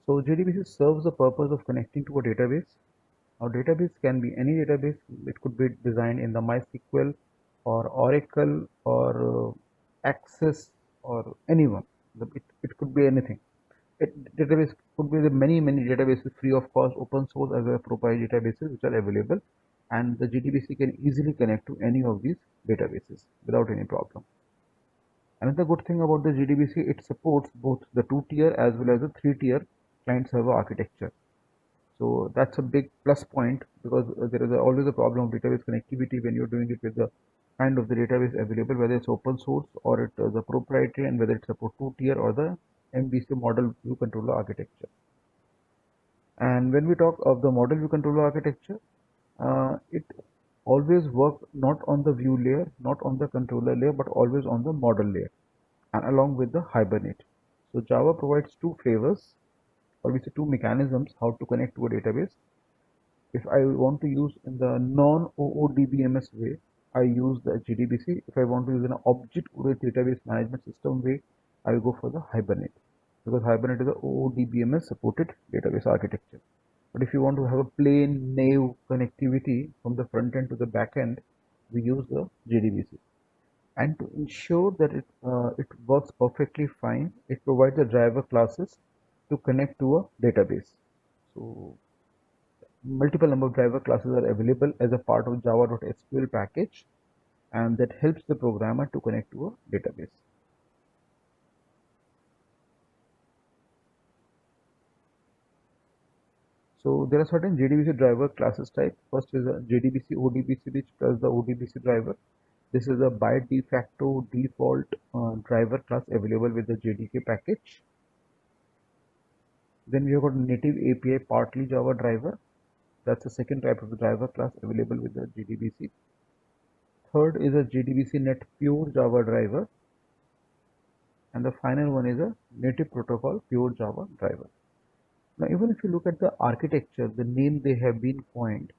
So JDBC serves the purpose of connecting to a database. Our database can be any database. It could be designed in the MySQL or Oracle or Access or anyone. It could be anything. Database could be the many databases free of cost, open source as well as proprietary databases which are available, and the JDBC can easily connect to any of these databases without any problem. Another good thing about the JDBC, it supports both the two-tier as well as the three-tier client server architecture. So that's a big plus point because there is always a problem of database connectivity when you're doing it with the kind of the database available, whether it's open source or it is a proprietary, and whether it supports two-tier or the MVC model view controller architecture. And when we talk of the model view controller architecture, it always works not on the view layer, not on the controller layer, but always on the model layer and along with the Hibernate. So Java provides two flavors, or we say two mechanisms how to connect to a database. If I want to use in the non-OODBMS way, I use the JDBC. If I want to use an object-oriented database management system way, I will go for the Hibernate, because Hibernate is a OODBMS supported database architecture. But if you want to have a plain naive connectivity from the front end to the back end, we use the JDBC. And to ensure that it works perfectly fine, it provides the driver classes to connect to a database. So multiple number of driver classes are available as a part of java.sql package, and that helps the programmer to connect to a database. So there are certain JDBC driver classes type. First is a JDBC ODBC rich plus the ODBC driver. This is a by de facto default driver class available with the JDK package. Then we have got native API partly Java driver. That's the second type of the driver class available with the JDBC. Third is a JDBC Net Pure Java driver. And the final one is a native protocol pure Java driver. Now, even if you look at the architecture, the name they have been coined,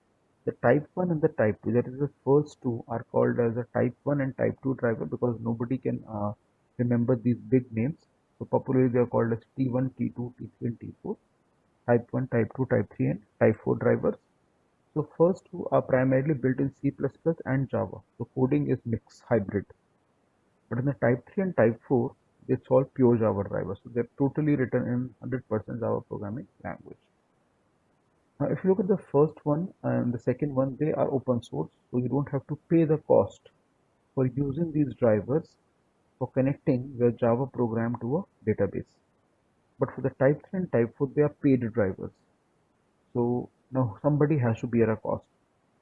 the type 1 and the type 2, that is the first two are called as a type 1 and type 2 driver because nobody can remember these big names. So popularly they are called as T1, T2, T3 and T4. Type 1, type 2, type 3 and type 4 drivers. So first two are primarily built in C++ and Java. So coding is mixed hybrid. But in the type 3 and type 4, it's all pure Java drivers. So they're totally written in 100% Java programming language. Now, if you look at the first one and the second one, they are open source. So you don't have to pay the cost for using these drivers for connecting your Java program to a database. But for the type 3 and type 4, they are paid drivers. So now somebody has to bear a cost.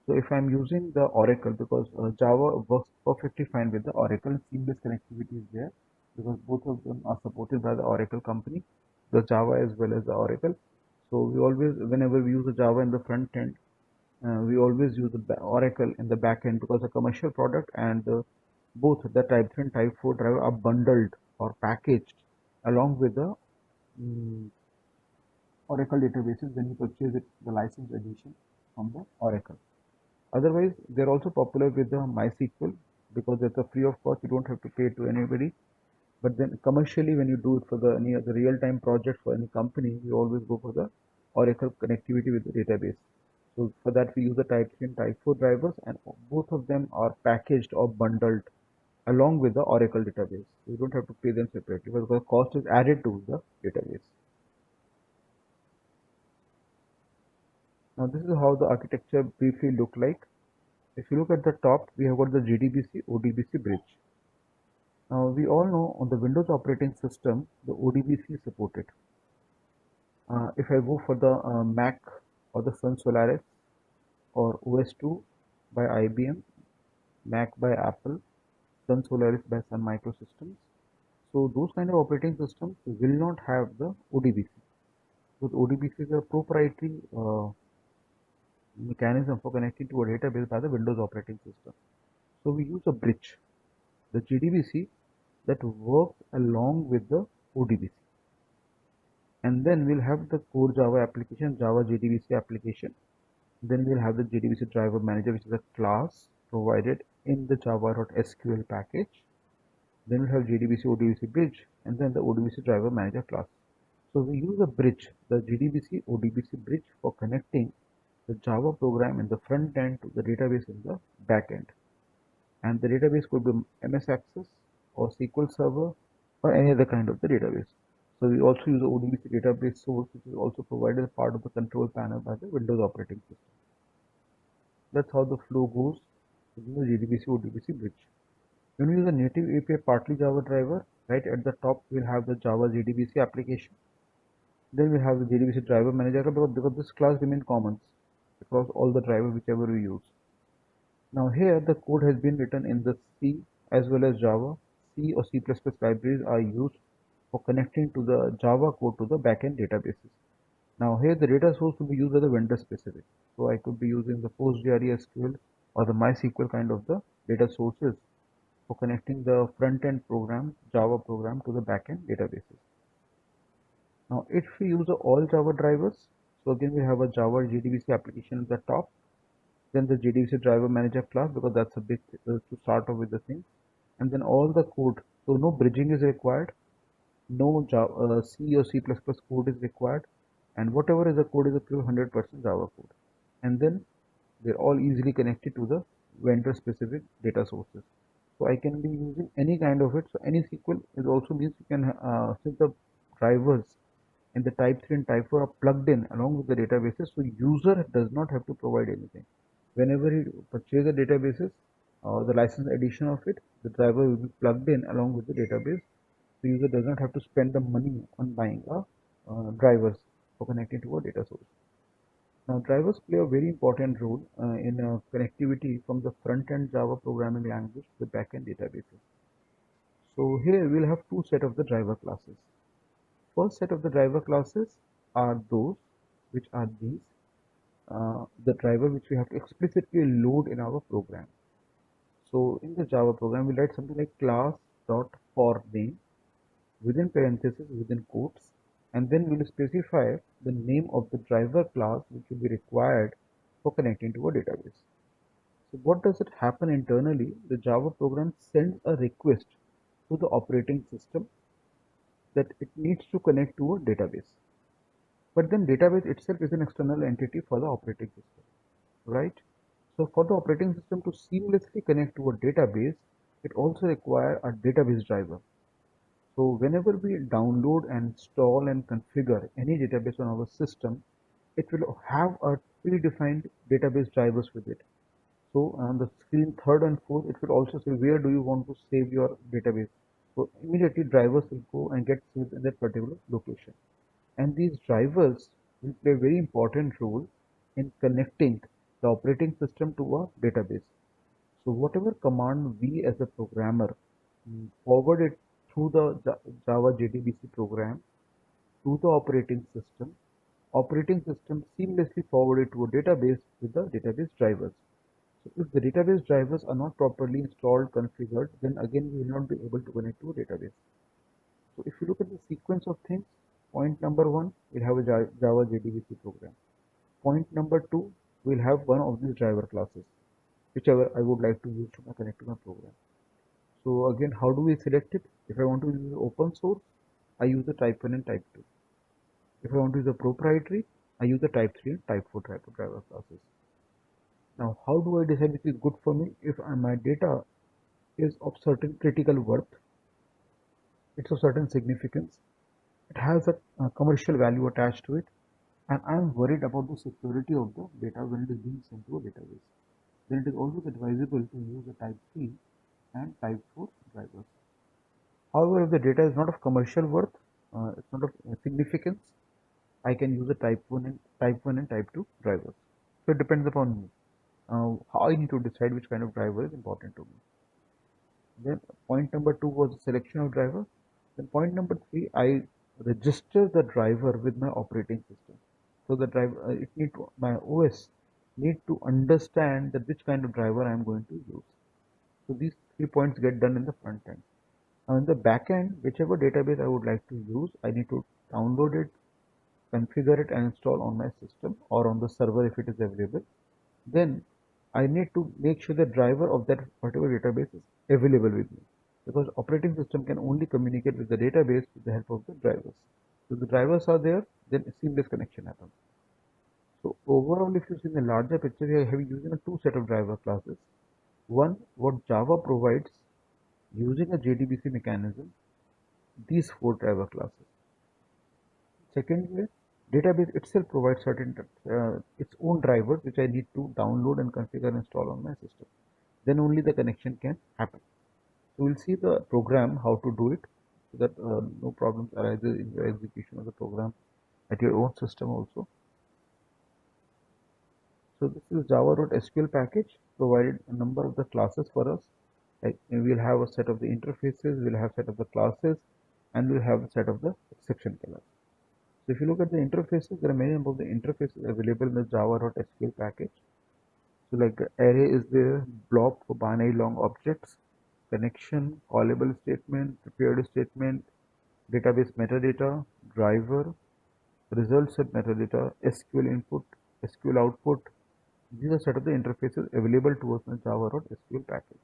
So if I'm using the Oracle, because Java works perfectly fine with the Oracle, seamless connectivity is there because both of them are supported by the Oracle company, the Java as well as the Oracle. So we always, whenever we use the Java in the front end, we always use the Oracle in the back end because the commercial product and both the Type 3 and Type 4 driver are bundled or packaged along with the mm, Oracle databases when you purchase it, the license edition from the Oracle. Otherwise, they're also popular with the MySQL because it's a free of cost. You don't have to pay to anybody. But then commercially, when you do it for the any other real-time project for any company, we always go for the Oracle connectivity with the database. So for that, we use the Type 3 and Type 4 drivers, and both of them are packaged or bundled along with the Oracle database. You don't have to pay them separately because the cost is added to the database. Now this is how the architecture briefly look like. If you look at the top, we have got the JDBC ODBC bridge. Now we all know on the Windows operating system, the ODBC is supported. If I go for the Mac or the Sun Solaris or OS2 by IBM, Mac by Apple, Sun Solaris by Sun Microsystems, so those kind of operating systems will not have the ODBC. Because ODBC is a proprietary mechanism for connecting to a database by the Windows operating system. So we use a bridge, the JDBC, that works along with the ODBC. And then we'll have the core Java application, Java JDBC application. Then we'll have the JDBC driver manager, which is a class provided in the java.sql package. Then we'll have JDBC ODBC bridge, and then the ODBC driver manager class. So we use a bridge, the JDBC ODBC bridge, for connecting the Java program in the front end to the database in the back end. And the database could be MS Access or SQL Server or any other kind of the database. So we also use the ODBC database source, which is also provided as part of the control panel by the Windows operating system. That's how the flow goes using the JDBC ODBC bridge. When we use a native API partly Java driver, right at the top we'll have the Java JDBC application. Then we have the JDBC driver manager, because this class remains common across all the drivers whichever we use. Now here the code has been written in the C as well as Java. C or C++ libraries are used for connecting to the Java code to the backend databases. Now here the data source will be used as a vendor specific. So I could be using the PostgreSQL or the MySQL kind of the data sources for connecting the front end program, Java program, to the backend databases. Now if we use all Java drivers, so again we have a Java JDBC application at the top, then the JDBC driver manager class, because that's a big to start off with the thing, and then all the code. So no bridging is required, no Java, C or C++ code is required, and whatever is the code is a pure 100% Java code. And then they're all easily connected to the vendor specific data sources. So I can be using any kind of it. So any SQL is also means you can, since the drivers in the type 3 and type 4 are plugged in along with the databases, so user does not have to provide anything. Whenever he purchases the databases or the license edition of it, the driver will be plugged in along with the database. The user does not have to spend the money on buying a drivers for connecting to a data source. Now drivers play a very important role in connectivity from the front-end Java programming language to the back-end databases. So here we'll have two set of the driver classes. First set of the driver classes are those which are these, the driver which we have to explicitly load in our program. So in the Java program, we write something like class dot for name within parentheses within quotes, and then we will specify the name of the driver class which will be required for connecting to a database. So what does it happen internally? The Java program sends a request to the operating system that it needs to connect to a database. But then database itself is an external entity for the operating system, right? So for the operating system to seamlessly connect to a database, it also requires a database driver. So whenever we download and install and configure any database on our system, it will have a predefined database drivers with it. So on the screen third and fourth, it will also say where do you want to save your database. So immediately drivers will go and get saved in that particular location. And these drivers will play a very important role in connecting the operating system to a database. So whatever command we as a programmer forward it through the Java JDBC program to the operating system seamlessly forward it to a database with the database drivers. So if the database drivers are not properly installed, configured, then again we will not be able to connect to a database. So if you look at the sequence of things, point number one, we'll have a Java JDBC program. Point number two, we'll have one of these driver classes, whichever I would like to use to connect to my program. So again, how do we select it? If I want to use open source, I use the type 1 and type 2. If I want to use a proprietary, I use the type 3 and type 4 type of driver classes. Now, how do I decide which is good for me? If my data is of certain critical worth, it's of certain significance, it has a commercial value attached to it, and I'm worried about the security of the data when it is being sent to a database, then it is always advisable to use a type 3 and type 4 drivers. However, if the data is not of commercial worth, it's not of significance, I can use a type 1 and type 2 drivers. So it depends upon me. How I need to decide which kind of driver is important to me. Then point number two was the selection of driver. Then point number three, I register the driver with my operating system. So the driver, my OS need to understand that which kind of driver I am going to use. So these 3 points get done in the front end. Now in the back end, whichever database I would like to use, I need to download it, configure it and install on my system or on the server if it is available. Then I need to make sure the driver of that particular database is available with me, because operating system can only communicate with the database with the help of the drivers. So the drivers are there, then a seamless connection happens. So overall, if you see the larger picture, we are having using a two set of driver classes. One, what Java provides using a JDBC mechanism, these four driver classes. Secondly, database itself provides certain its own drivers which I need to download and configure and install on my system. Then only the connection can happen. So we'll see the program how to do it so that no problems arises in your execution of the program at your own system also. So this is Java wrote SQL package provided a number of the classes for us. Like we'll have a set of the interfaces, we'll have set of the classes, and we'll have a set of the exception killers. So if you look at the interfaces, there are many number of the interfaces available in the Java.SQL package. So like the array is there, blob for binary long objects, connection, callable statement, prepared statement, database metadata, driver, result set metadata, SQL input, SQL output. These are set of the interfaces available to us in the Java.SQL package.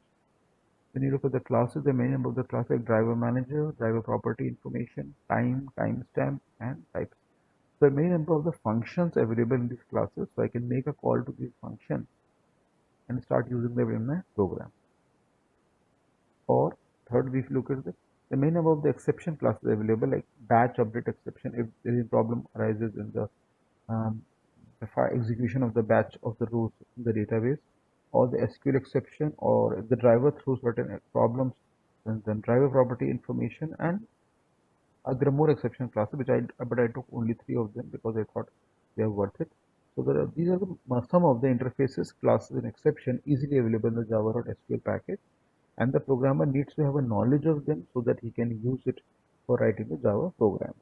When you look at the classes, the many number of the classes like driver manager, driver property information, time, timestamp, and types. So there are many number of the functions available in these classes, so I can make a call to these functions and start using them in my program. Or third, if you look at the main number of the exception classes available like batch update exception if there is a problem arises in um, the execution of the batch of the rows in the database, or the SQL exception, or if the driver throws certain problems, then driver property information, and there are more exception classes which but I took only three of them because I thought they are worth it. So these are some of the interfaces, classes, and exception easily available in the Java.SQL package, and the programmer needs to have a knowledge of them so that he can use it for writing the Java programs.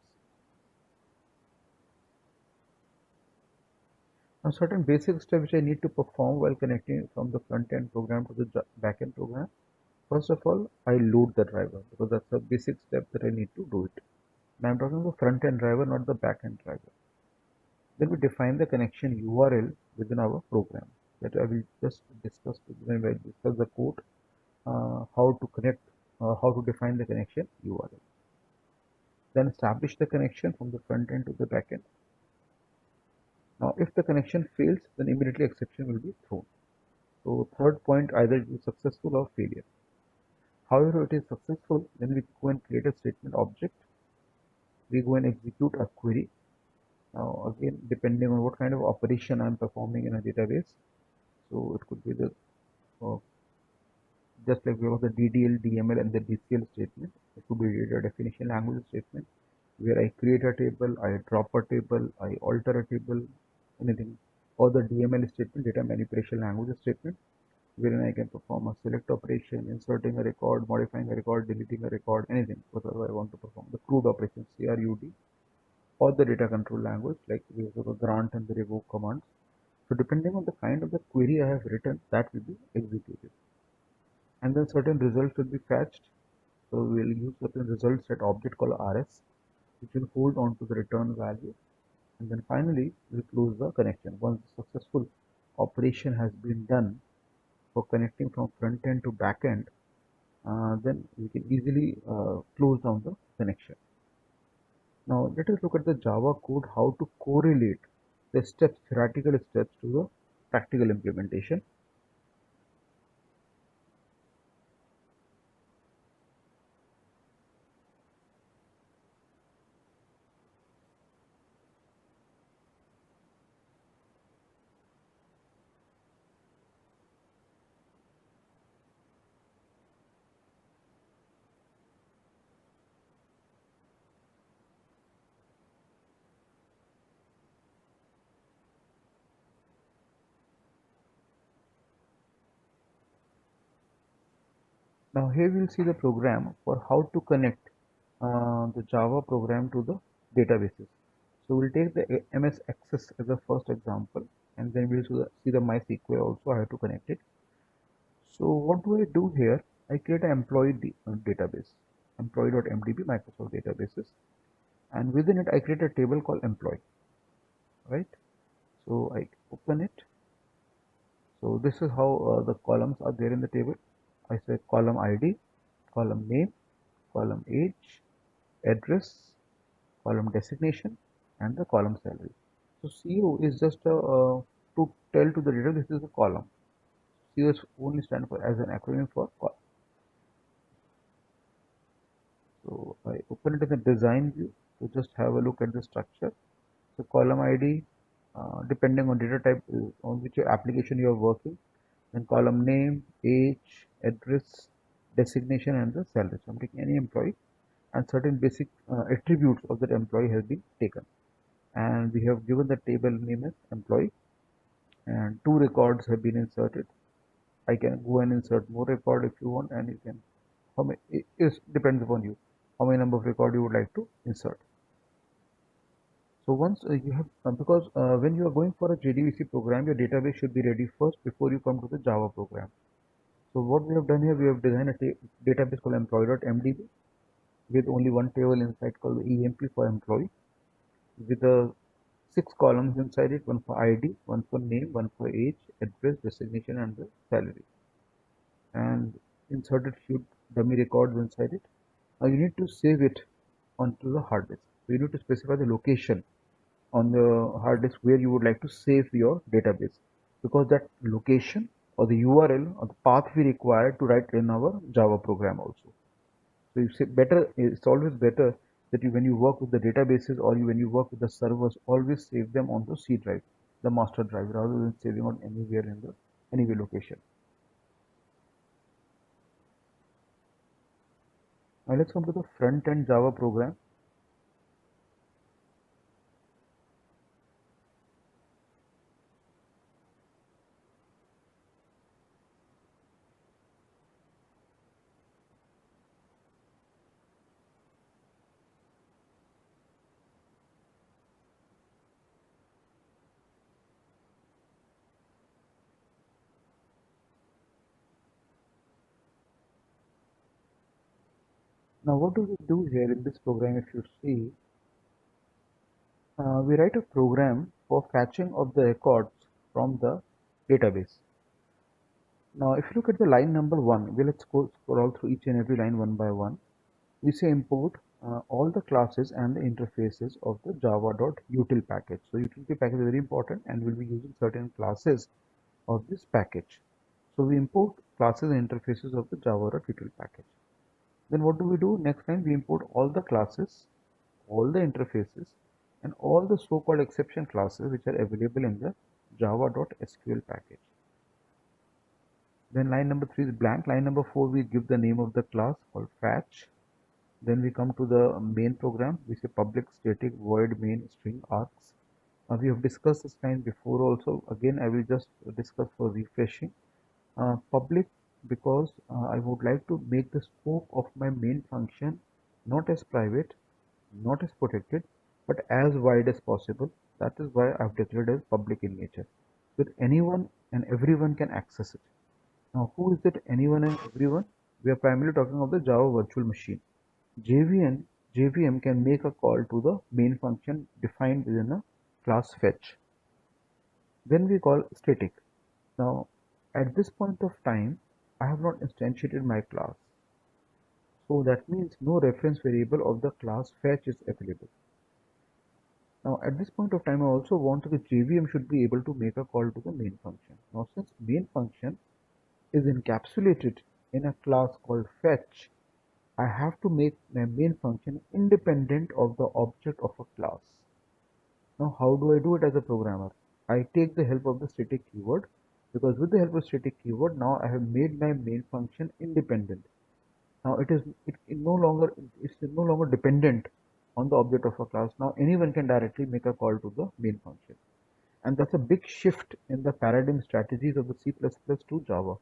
Now, certain basic steps which I need to perform while connecting from the front end program to the back end program. First of all, I load the driver because that's a basic step that I need to do it. Now I'm talking about front end driver, not the back end driver. Then we define the connection URL within our program. That I will just discuss when I discuss the code, how to connect, how to define the connection URL. Then establish the connection from the front end to the back end. Now, if the connection fails, then immediately exception will be thrown. So third point, either it is successful or failure. However, if it is successful, then we go and create a statement object. We go and execute a query. Now, again, depending on what kind of operation I'm performing in a database, so it could be the just like we have the DDL, DML, and the DCL statement. It could be data definition language statement, where I create a table, I drop a table, I alter a table, anything. Or the DML statement, data manipulation language statement, wherein I can perform a select operation, inserting a record, modifying a record, deleting a record, anything, whatever I want to perform. The CRUD operation, CRUD, or the data control language, like we have the grant and the revoke commands. So depending on the kind of the query I have written, that will be executed. And then certain results will be fetched. So we'll use certain result set object called RS, which will hold on to the return value. And then finally, we'll close the connection. Once the successful operation has been done for connecting from front end to back end, then we can easily close down the connection. Now let us look at the Java code, how to correlate the steps, theoretical steps to the practical implementation. Now here we'll see the program for how to connect the Java program to the databases. So we'll take the MS Access as a first example, and then we'll see the MySQL also, how to connect it. So what do I do here? I create an employee database, employee.mdb Microsoft databases, and within it I create a table called employee, right? So I open it. So this is how the columns are there in the table. I say column ID, column name, column age, address, column designation, and the column salary. So CO is just to tell to the reader this is a column. CO is only stand for as an acronym for column. So I open it in the design view to just have a look at the structure. So column ID, depending on data type on which application you are working, then column name, age, address, designation, and the salary. So I'm taking any employee, and certain basic attributes of that employee have been taken. And we have given the table name as employee, and two records have been inserted. I can go and insert more record if you want, and you can, how many, it depends upon you, how many number of record you would like to insert. So once you have, because when you are going for a JDBC program, your database should be ready first before you come to the Java program. So what we have done here, we have designed a database called employee.mdb with only one table inside called the EMP for employee, with the 6 columns inside it, one for ID, one for name, one for age, address, designation, and the salary. And inserted few dummy records inside it. Now you need to save it onto the hard disk. So you need to specify the location on the hard disk where you would like to save your database, because that location or the URL or the path we require to write in our Java program also. So you say better, it's always better that you, when you work with the databases or when you work with the servers, always save them on the C drive, the master drive, rather than saving on anywhere in the anywhere location. Now let's come to the front end Java program. Now what do we do here in this program? If you see, we write a program for fetching of the records from the database. Now if you look at the line number 1, let's go scroll through each and every line one by one. We say import all the classes and the interfaces of the java.util package. So utility package is very important, and we'll be using certain classes of this package. So we import classes and interfaces of the java.util package. Then what do we do? Next line, we import all the classes, all the interfaces, and all the so-called exception classes which are available in the java.sql package. Then line number 3 is blank. Line number 4, we give the name of the class called fetch. Then we come to the main program. We say public static void main string args. We have discussed this line before also. Again, I will just discuss for refreshing. Public, because I would like to make the scope of my main function not as private, not as protected, but as wide as possible. That is why I have declared as public in nature. With anyone and everyone can access it. Now, who is that anyone and everyone? We are primarily talking of the Java virtual machine. JVM can make a call to the main function defined within a class fetch. Then we call static. Now, at this point of time, I have not instantiated my class. So that means no reference variable of the class fetch is available. Now, at this point of time, I also want the JVM should be able to make a call to the main function. Now, since main function is encapsulated in a class called fetch, I have to make my main function independent of the object of a class. Now, how do I do it as a programmer? I take the help of the static keyword, because with the help of static keyword, now I have made my main function independent. Now it no longer dependent on the object of a class. Now anyone can directly make a call to the main function, and that's a big shift in the paradigm strategies of the C++ to Java.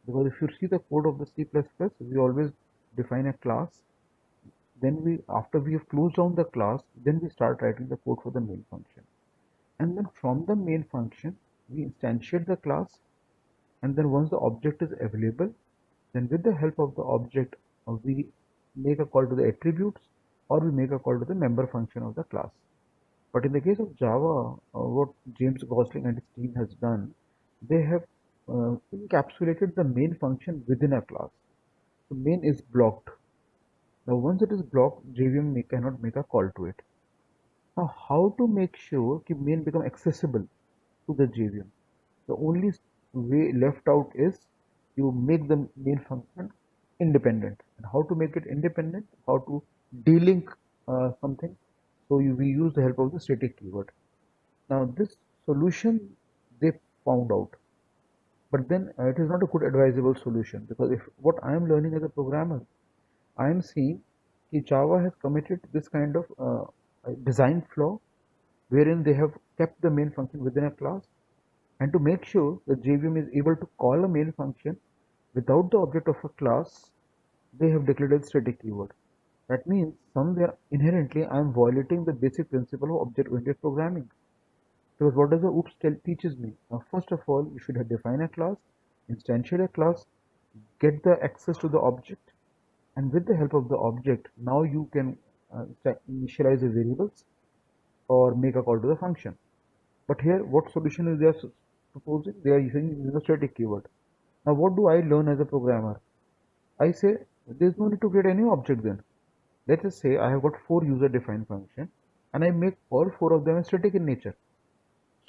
Because if you see the code of the C++, we always define a class, then after we have closed down the class, then we start writing the code for the main function, and then from the main function we instantiate the class, and then once the object is available, then with the help of the object we make a call to the attributes, or we make a call to the member function of the class. But in the case of Java, what James Gosling and his team has done, they have encapsulated the main function within a class. So main is blocked. Now once it is blocked, JVM cannot make a call to it. Now, how to make sure कि main become accessible to the JVM? The only way left out is you make the main function independent. And how to make it independent? How to delink something? So we use the help of the static keyword. Now this solution they found out, but then it is not a good advisable solution, because if what I am learning as a programmer, I am seeing that Java has committed this kind of design flaw wherein they have kept the main function within a class, and to make sure the JVM is able to call a main function without the object of a class, they have declared a static keyword. That means somewhere inherently I am violating the basic principle of object-oriented programming. Because what does the OOPS teaches me? First of all, you should have define a class, instantiate a class, get the access to the object, and with the help of the object, now you can initialize the variables or make a call to the function. But here, what solution is they are proposing? They are using the static keyword. Now, what do I learn as a programmer? I say there's no need to create any object then. Let us say I have got 4 user-defined functions and I make all 4 of them static in nature.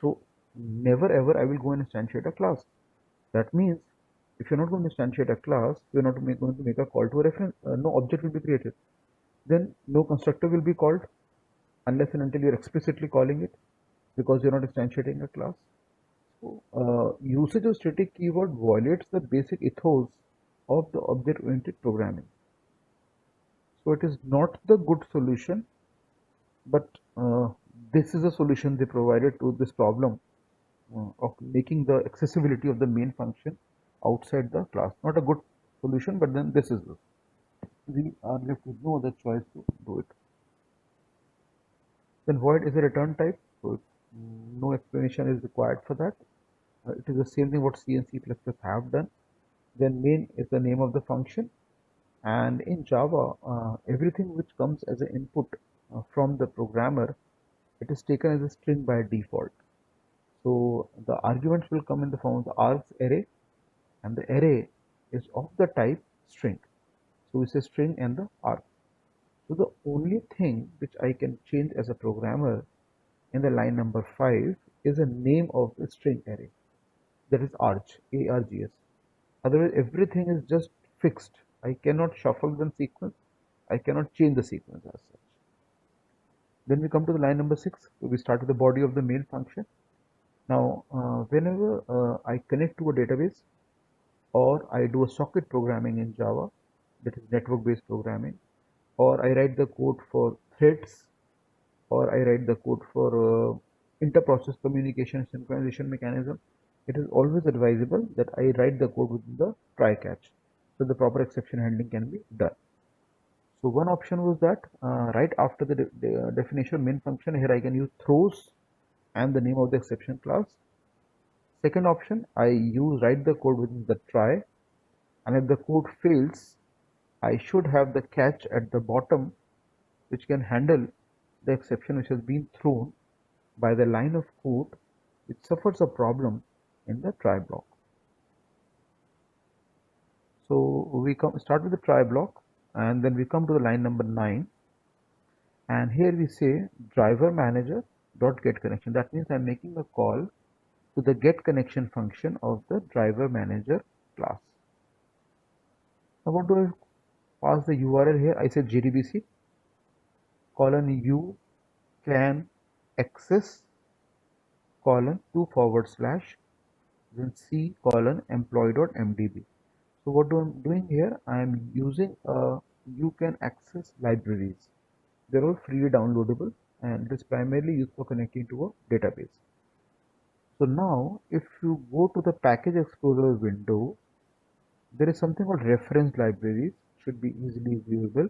So never ever I will go and instantiate a class. That means if you're not going to instantiate a class, you're not going to make a call to a reference. No object will be created. Then no constructor will be called unless and until you're explicitly calling it, because you're not instantiating a class. So usage of static keyword violates the basic ethos of the object-oriented programming. So it is not the good solution, but this is a solution they provided to this problem of making the accessibility of the main function outside the class. Not a good solution, but then this is it. We are left with no other choice to do it. Then void is a return type, so no explanation is required for that. It is the same thing what C and C++ have done. Then main is the name of the function, and in Java, everything which comes as an input from the programmer, it is taken as a string by default. So the arguments will come in the form of the args array, and the array is of the type string. So we say string and the arg. So the only thing which I can change as a programmer in the line number 5 is the name of the string array, that is args, args. Otherwise everything is just fixed. I cannot shuffle the sequence, I cannot change the sequence as such. Then we come to the line number 6. So we start with the body of the main function. Now whenever I connect to a database, or I do a socket programming in Java, that is network based programming, or I write the code for threads, or I write the code for inter-process communication synchronization mechanism, it is always advisable that I write the code within the try catch, so the proper exception handling can be done. So one option was that right after the definition of main function, here I can use throws and the name of the exception class. Second option, I use write the code within the try, and if the code fails, I should have the catch at the bottom which can handle the exception which has been thrown by the line of code which suffers a problem in the try block. So we start with the try block, and then we come to the line number 9, and here we say driver manager dot get connection. That means I'm making a call to the get connection function of the driver manager class. Now what do I pass the URL here? I said JDBC colon you can access colon 2 / then C colon employee.mdb. So what I'm doing here, I am using you can access libraries. They're all freely downloadable, and it is primarily used for connecting to a database. So now if you go to the package explorer window, there is something called reference libraries, should be easily viewable.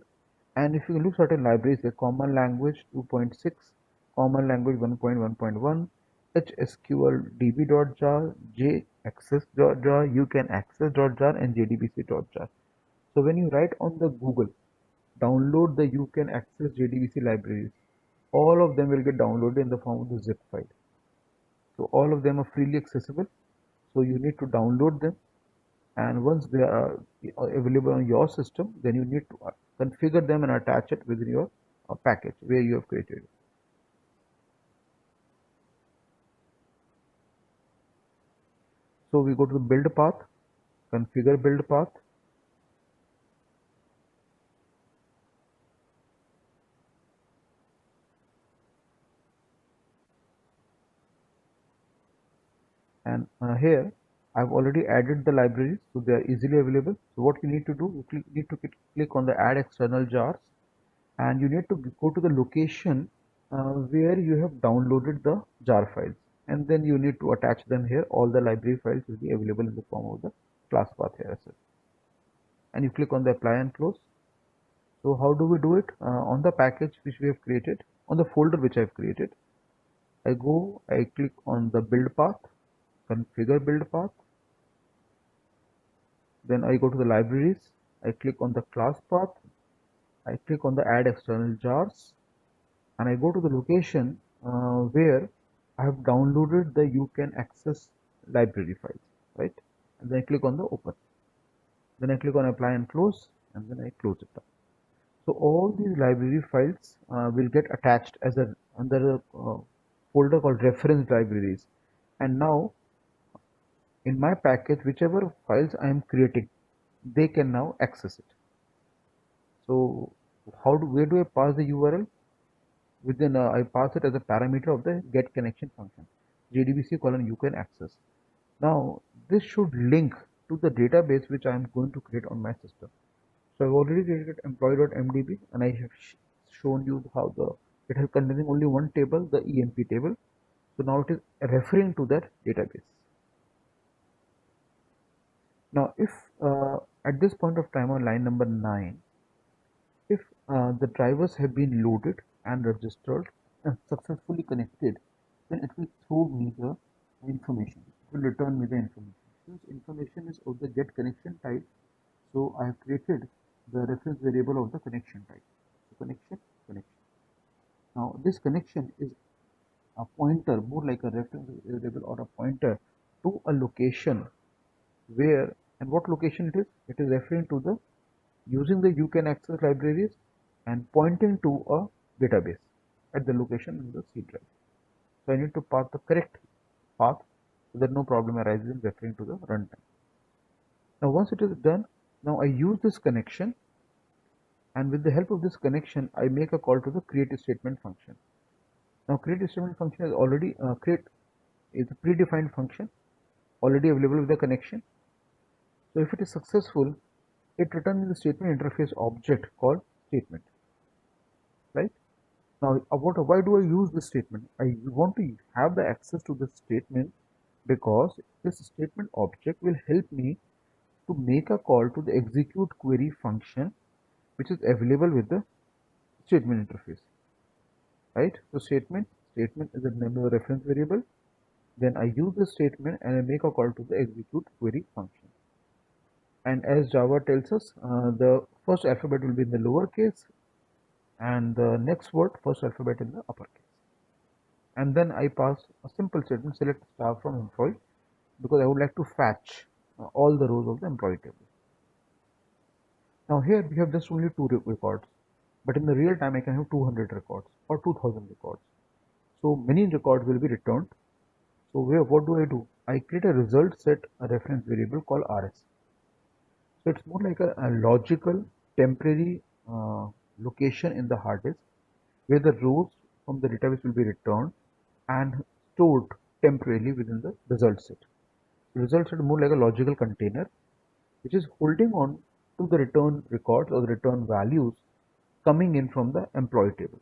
And if you look certain libraries like Common Language 2.6, Common Language 1.1.1, hsqldb.jar, jaccess.jar, you can access.jar, and jdbc.jar. So when you write on the Google, download the you can access JDBC libraries, all of them will get downloaded in the form of the zip file. So all of them are freely accessible. So you need to download them, and once they are available on your system, then you need to configure them and attach it within your package where you have created it. So we go to the build path, configure build path, and here I've already added the libraries, so they are easily available. So what you need to do, you need to click on the add external jars, and you need to go to the location where you have downloaded the jar files, and then you need to attach them here. All the library files will be available in the form of the class path here as well. And you click on the apply and close. So how do we do it? On the package which we have created, on the folder which I have created, I click on the build path, configure build path, then I go to the libraries, I click on the class path, I click on the add external jars, and I go to the location where I have downloaded the you can access library files, right? And then I click on the open. Then I click on apply and close, and then I close it up. So all these library files will get attached as a under a folder called reference libraries. And now in my package, whichever files I am creating, they can now access it. So where do I pass the URL? Within I pass it as a parameter of the get connection function, JDBC colon you can access. Now this should link to the database which I am going to create on my system. So I've already created employee.mdb, and I have shown you how it is containing only one table, the EMP table. So now it is referring to that database. Now if at this point of time on line number 9, if the drivers have been loaded and registered and successfully connected, then it will throw me the information. It will return me the information. Since information is of the get connection type, so I have created the reference variable of the connection type. So connection. Now this connection is a pointer, more like a reference variable or a pointer to a location where, and what location it is? It is referring to the using the you can access libraries and pointing to a database at the location in the C drive. So I need to pass the correct path so that no problem arises in referring to the runtime. Now once it is done, now I use this connection, and with the help of this connection I make a call to the create statement function. Now create statement function is already is a predefined function already available with the connection. So if it is successful, it returns the statement interface object called statement, right? Now, why do I use this statement? I want to have the access to this statement because this statement object will help me to make a call to the execute query function, which is available with the statement interface, right? So statement is the name of the reference variable. Then I use the statement and I make a call to the execute query function. And as Java tells us, the first alphabet will be in the lower case and the next word first alphabet in the uppercase. And then I pass a simple statement, select star from employee, because I would like to fetch all the rows of the employee table. Now here we have just only 2 records, but in the real time I can have 200 records or 2000 records. So many records will be returned. So what do? I create a result set, a reference variable called RS. So it's more like a logical temporary location in the hard disk where the rows from the database will be returned and stored temporarily within the result set. The result set is more like a logical container which is holding on to the return records or the return values coming in from the employee table.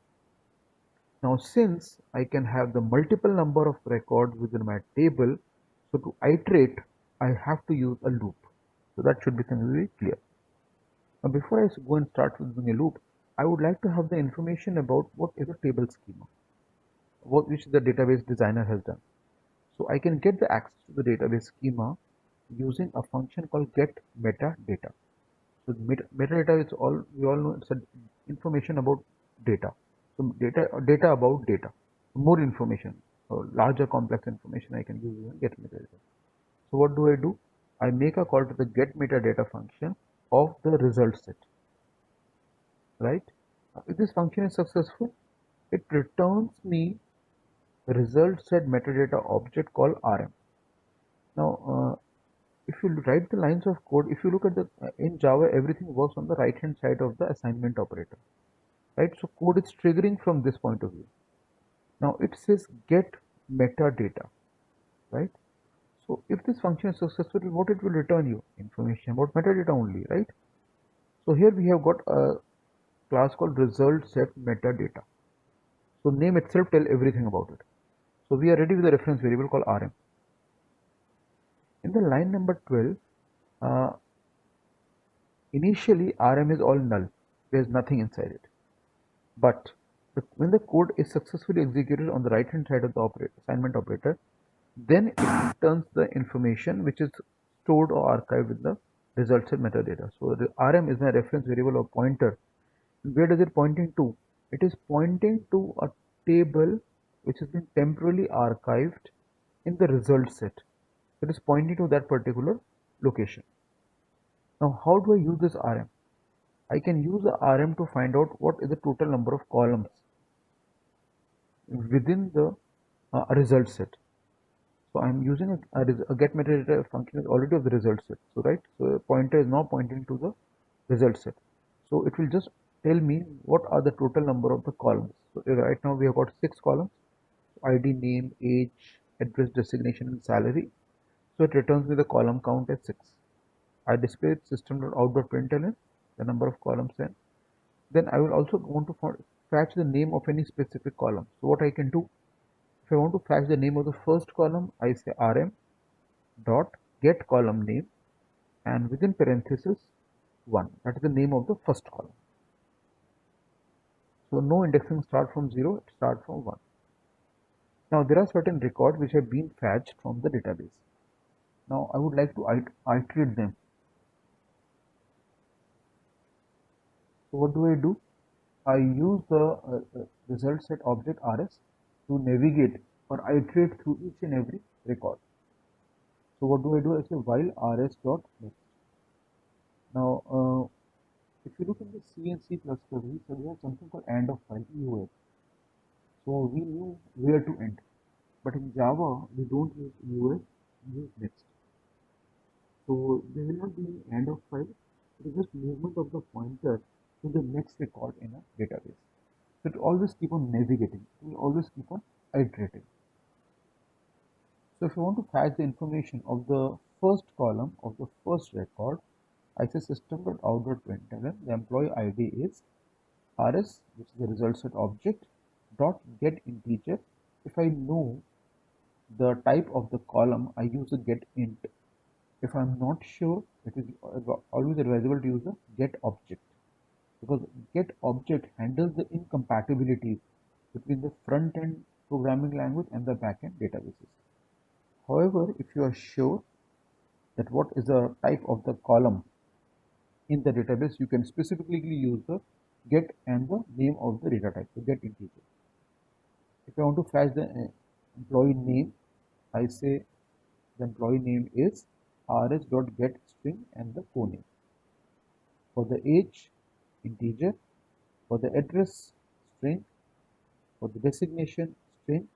Now since I can have the multiple number of records within my table, so to iterate I have to use a loop. So that should be very clear. Now before I go and start using a loop, I would like to have the information about what is a table schema, which the database designer has done. So I can get the access to the database schema using a function called get metadata. So metadata is we all know it's information about data. So data about data. More information, or larger complex information I can use in get metadata. So what do? I make a call to the get metadata function of the result set. Right? If this function is successful, it returns me result set metadata object called RM. Now if you write the lines of code, if you look at the in Java, everything works on the right hand side of the assignment operator, right? So code is triggering from this point of view. Now it says get metadata, right? So if this function is successful, what it will return you? Information about metadata only, right? So here we have got a class called result set metadata. So name itself tell everything about it. So we are ready with a reference variable called rm. In the line number 12, uh, initially rm is all null. There is nothing inside it. But when the code is successfully executed on the right hand side of the assignment operator, then it returns the information which is stored or archived in the result set metadata. So the rm is my reference variable or pointer. Where does it pointing to? It is pointing to a table which has been temporarily archived in the result set. It is pointing to that particular location. Now, how do I use this rm? I can use the rm to find out what is the total number of columns within the result set. So I'm using a get metadata function is already of the result set. So right, so the pointer is now pointing to the result set. So it will just tell me what are the total number of the columns. So right now we have got 6 columns: ID, name, age, address, designation, and salary. So it returns me the column count as 6. I display system.out.println the number of columns, and then I will also want to fetch the name of any specific column. So what I can do, if I want to fetch the name of the first column, I say rm dot get column name, and within parenthesis 1, that is the name of the first column. So no indexing start from 0, it start from 1. Now there are certain records which have been fetched from the database. Now I would like to iterate them. So what do? I use the result set object rs to navigate or iterate through each and every record. So what do? I say while rs dot next. Now if you look at the C and C++, we have something called end of file, EOF. So we knew where to end. But in Java, we don't use EOF, we use next. So there will not be any end of file. It is just movement of the pointer to the next record in a database. So it always keep on navigating. It will always keep on iterating. So if you want to fetch the information of the first column of the first record, I say system.out.println, the employee ID is rs, which is the result set object, dot get integer. If I know the type of the column, I use a get int. If I'm not sure, it is always advisable to use a get object, because get object handles the incompatibilities between the front end programming language and the back end databases. However, if you are sure that what is the type of the column in the database, you can specifically use the get and the name of the data type, so get integer. If I want to fetch the employee name, I say the employee name is rs.getString and the co-name. For the age, integer. For the address, string. For the designation, string.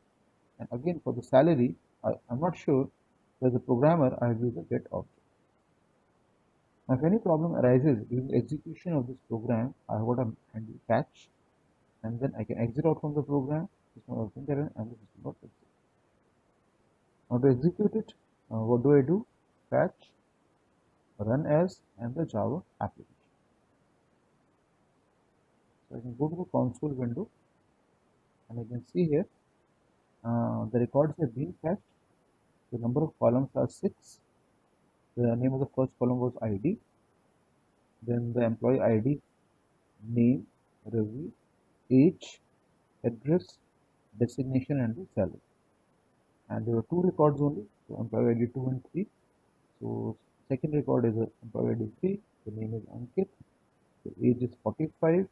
And again for the salary, I'm not sure, as a programmer I have used a get object. Now if any problem arises during the execution of this program, I have got a handle catch, and then I can exit out from the program, system.out.println, and the system.exit. Now to execute it, what do? Fetch, run as, and the Java application. So I can go to the console window, and I can see here the records have been fetched. The number of columns are 6. The name of the first column was ID. Then the employee ID, name, review, age, address, designation, and the salary. And there were 2 records only, so employee ID 2 and 3. So second record is employee ID 3. The name is Ankit. The age is 45.